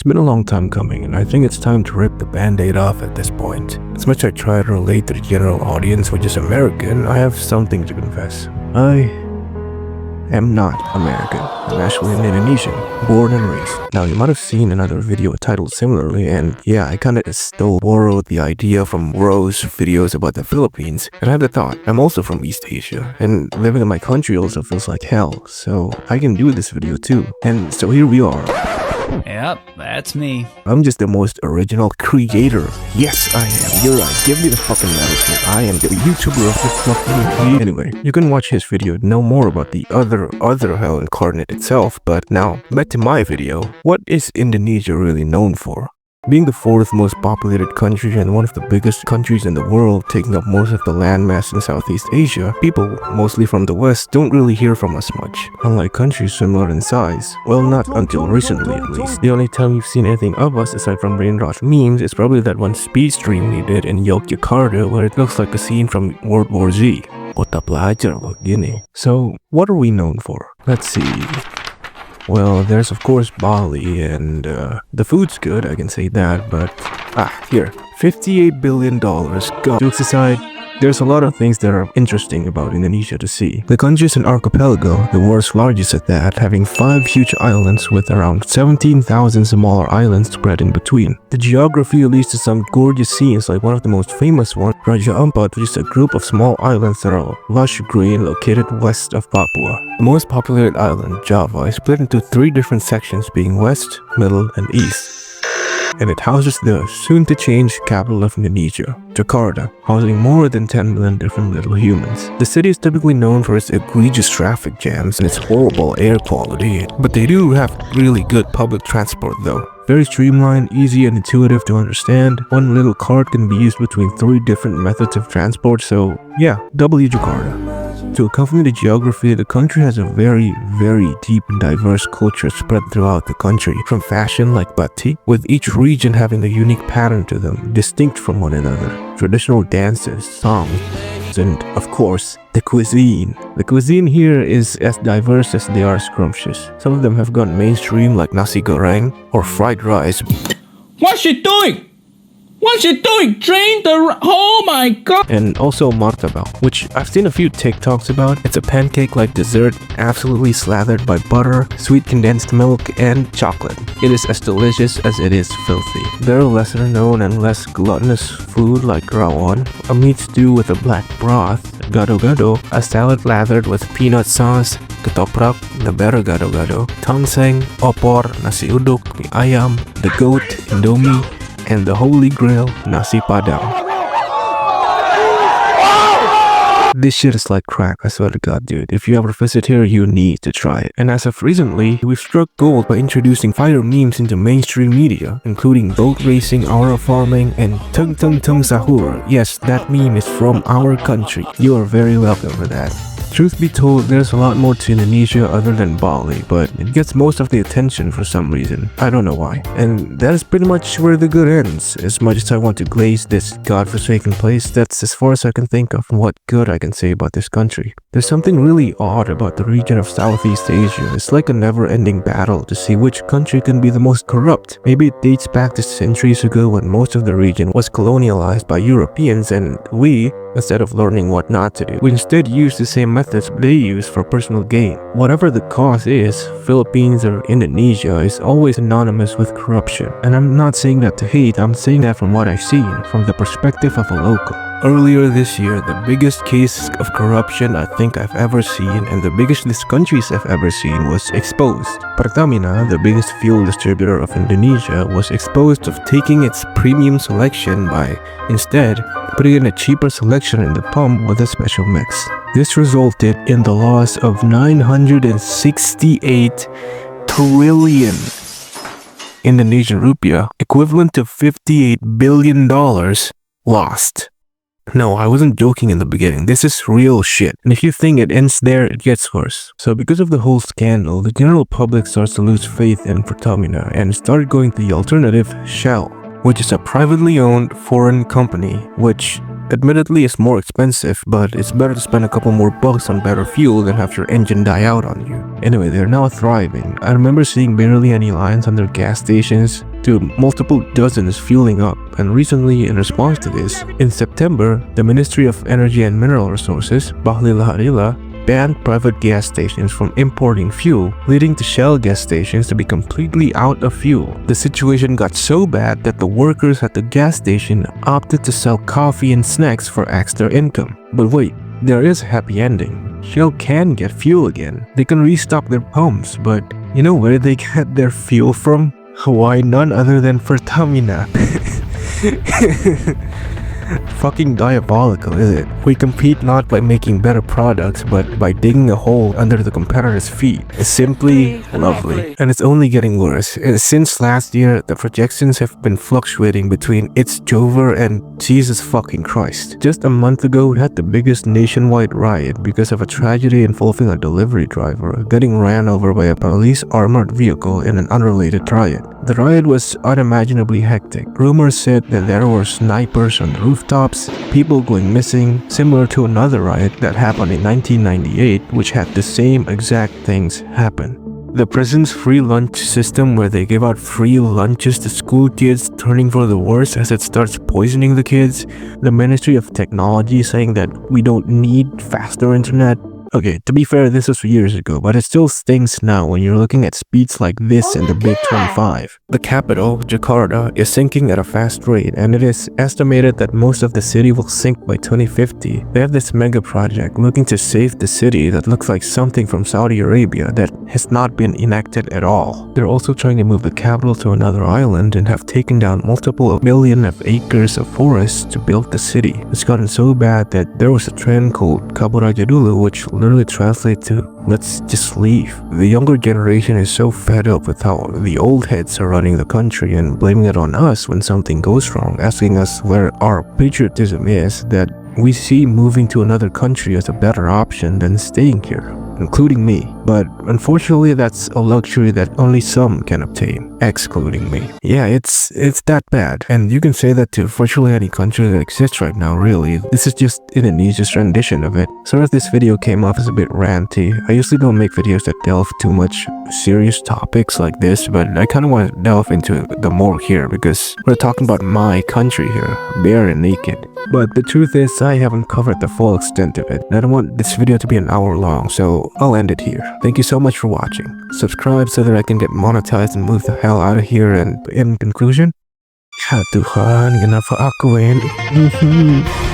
It's been a long time coming, and I think it's time to rip the band-aid off at this point. As much as I try to relate to the general audience, which is American, I have something to confess. I am not American. I'm actually an Indonesian, born and raised. Now, you might have seen another video titled similarly, and yeah, I kinda borrowed the idea from Rose videos about the Philippines, and I had the thought, I'm also from East Asia, and living in my country also feels like hell, so I can do this video too. And so here we are. Yep, that's me. I'm just the most original creator. Yes, I am. You're right. Give me the fucking medicine. I am the YouTuber of this fucking... Anyway, you can watch his video to know more about the other hell incarnate itself, but now, back to my video. What is Indonesia really known for? Being the fourth most populated country and one of the biggest countries in the world, taking up most of the landmass in Southeast Asia, people, mostly from the West, don't really hear from us much. Unlike countries similar in size. Well, not until recently at least. The only time you've seen anything of us aside from brainrot memes is probably that one speed stream we did in Jakarta where it looks like a scene from World War Z. Kota pelajar begini. So, what are we known for? Let's see. Well, there's of course Bali, and the food's good, I can say that, but here, $58 billion. God. Jokes aside, there's a lot of things that are interesting about Indonesia to see. The country is an archipelago, the world's largest at that, having 5 huge islands with around 17,000 smaller islands spread in between. The geography leads to some gorgeous scenes, like one of the most famous ones, Raja Ampat, which is a group of small islands that are lush green located west of Papua. The most populated island, Java, is split into 3 different sections being west, middle, and east. And it houses the soon-to-change capital of Indonesia, Jakarta, housing more than 10 million different little humans. The city is typically known for its egregious traffic jams and its horrible air quality, but they do have really good public transport though. Very streamlined, easy and intuitive to understand. One little cart can be used between 3 different methods of transport, so yeah, W Jakarta. To accompany the geography, the country has a very deep and diverse culture spread throughout the country, from fashion like batik, with each region having a unique pattern to them, distinct from one another, traditional dances, songs, and of course, the cuisine. The cuisine here is as diverse as they are scrumptious. Some of them have gone mainstream like nasi goreng or fried rice. What's she doing? What's she doing? Drain the... Oh my god! And also martabak, which I've seen a few TikToks about. It's a pancake-like dessert, absolutely slathered by butter, sweet condensed milk, and chocolate. It is as delicious as it is filthy. There are lesser known and less gluttonous food like rawon, a meat stew with a black broth, gado-gado, a salad lathered with peanut sauce, ketoprak, nebera gado-gado, tongseng, opor, nasi uduk, mie ayam, the goat, indomie, and the holy grail, nasi padang. This shit is like crack, I swear to god, dude. If you ever visit here, you need to try it. And as of recently, we've struck gold by introducing fire memes into mainstream media, including boat racing, aura farming, and tung tung tung sahur. Yes, that meme is from our country. You are very welcome for that. Truth be told, there's a lot more to Indonesia other than Bali, but it gets most of the attention for some reason. I don't know why. And that is pretty much where the good ends. As much as I want to glaze this godforsaken place, that's as far as I can think of what good I can say about this country. There's something really odd about the region of Southeast Asia. It's like a never-ending battle to see which country can be the most corrupt. Maybe it dates back to centuries ago when most of the region was colonialized by Europeans, and we, instead of learning what not to do, we instead use the same methods they use for personal gain. Whatever the cause is, Philippines or Indonesia is always synonymous with corruption. And I'm not saying that to hate, I'm saying that from what I've seen, from the perspective of a local. Earlier this year, the biggest case of corruption I think I've ever seen, and the biggest these countries I've ever seen, was exposed. Pertamina, the biggest fuel distributor of Indonesia, was exposed of taking its premium selection by, instead, putting in a cheaper selection in the pump with a special mix. This resulted in the loss of 968 trillion Indonesian rupiah, equivalent to $58 billion, lost. No, I wasn't joking in the beginning. This is real shit. And if you think it ends there, it gets worse. So because of the whole scandal, the general public starts to lose faith in Pertamina and started going to the alternative, Shell, which is a privately owned foreign company which Admittedly, it's more expensive, but it's better to spend a couple more bucks on better fuel than have your engine die out on you. Anyway, they're now thriving. I remember seeing barely any lines on their gas stations to multiple dozens fueling up, and recently in response to this, in September, the Ministry of Energy and Mineral Resources, Bahlila banned private gas stations from importing fuel, leading to Shell gas stations to be completely out of fuel. The situation got so bad that the workers at the gas station opted to sell coffee and snacks for extra income. But wait, there is a happy ending. Shell can get fuel again. They can restock their pumps, but you know where they get their fuel from? Why, none other than Pertamina. Fucking diabolical, is it? We compete not by making better products, but by digging a hole under the competitor's feet. It's simply lovely. And it's only getting worse. Since last year, the projections have been fluctuating between it's Jover and Jesus fucking Christ. Just a month ago, we had the biggest nationwide riot because of a tragedy involving a delivery driver getting ran over by a police armored vehicle in an unrelated riot. The riot was unimaginably hectic. Rumors said that there were snipers on the rooftops, people going missing, similar to another riot that happened in 1998, which had the same exact things happen. The prison's free lunch system, where they give out free lunches to school kids, turning for the worse as it starts poisoning the kids. The Ministry of Technology saying that we don't need faster internet. Okay, to be fair, this was years ago, but it still stings now when you're looking at speeds like this in the Big 25. The capital, Jakarta, is sinking at a fast rate, and it is estimated that most of the city will sink by 2050. They have this mega project looking to save the city that looks like something from Saudi Arabia that has not been enacted at all. They're also trying to move the capital to another island and have taken down multiple million of acres of forests to build the city. It's gotten so bad that there was a trend called Kabur aja dulu, which literally translate to let's just leave. The younger generation is so fed up with how the old heads are running the country and blaming it on us when something goes wrong, asking us where our patriotism is, that we see moving to another country as a better option than staying here, including me. But unfortunately, that's a luxury that only some can obtain, excluding me. Yeah, it's that bad. And you can say that to virtually any country that exists right now, really. This is just Indonesia's rendition of it. Sorry if this video came off as a bit ranty. I usually don't make videos that delve too much serious topics like this, but I kind of want to delve into the more here because we're talking about my country here, bare and naked. But the truth is, I haven't covered the full extent of it. I don't want this video to be an hour long, so I'll end it here. Thank you so much for watching. Subscribe so that I can get monetized and move the hell out of here. And in conclusion, ya Tuhan, kenapa aku ini?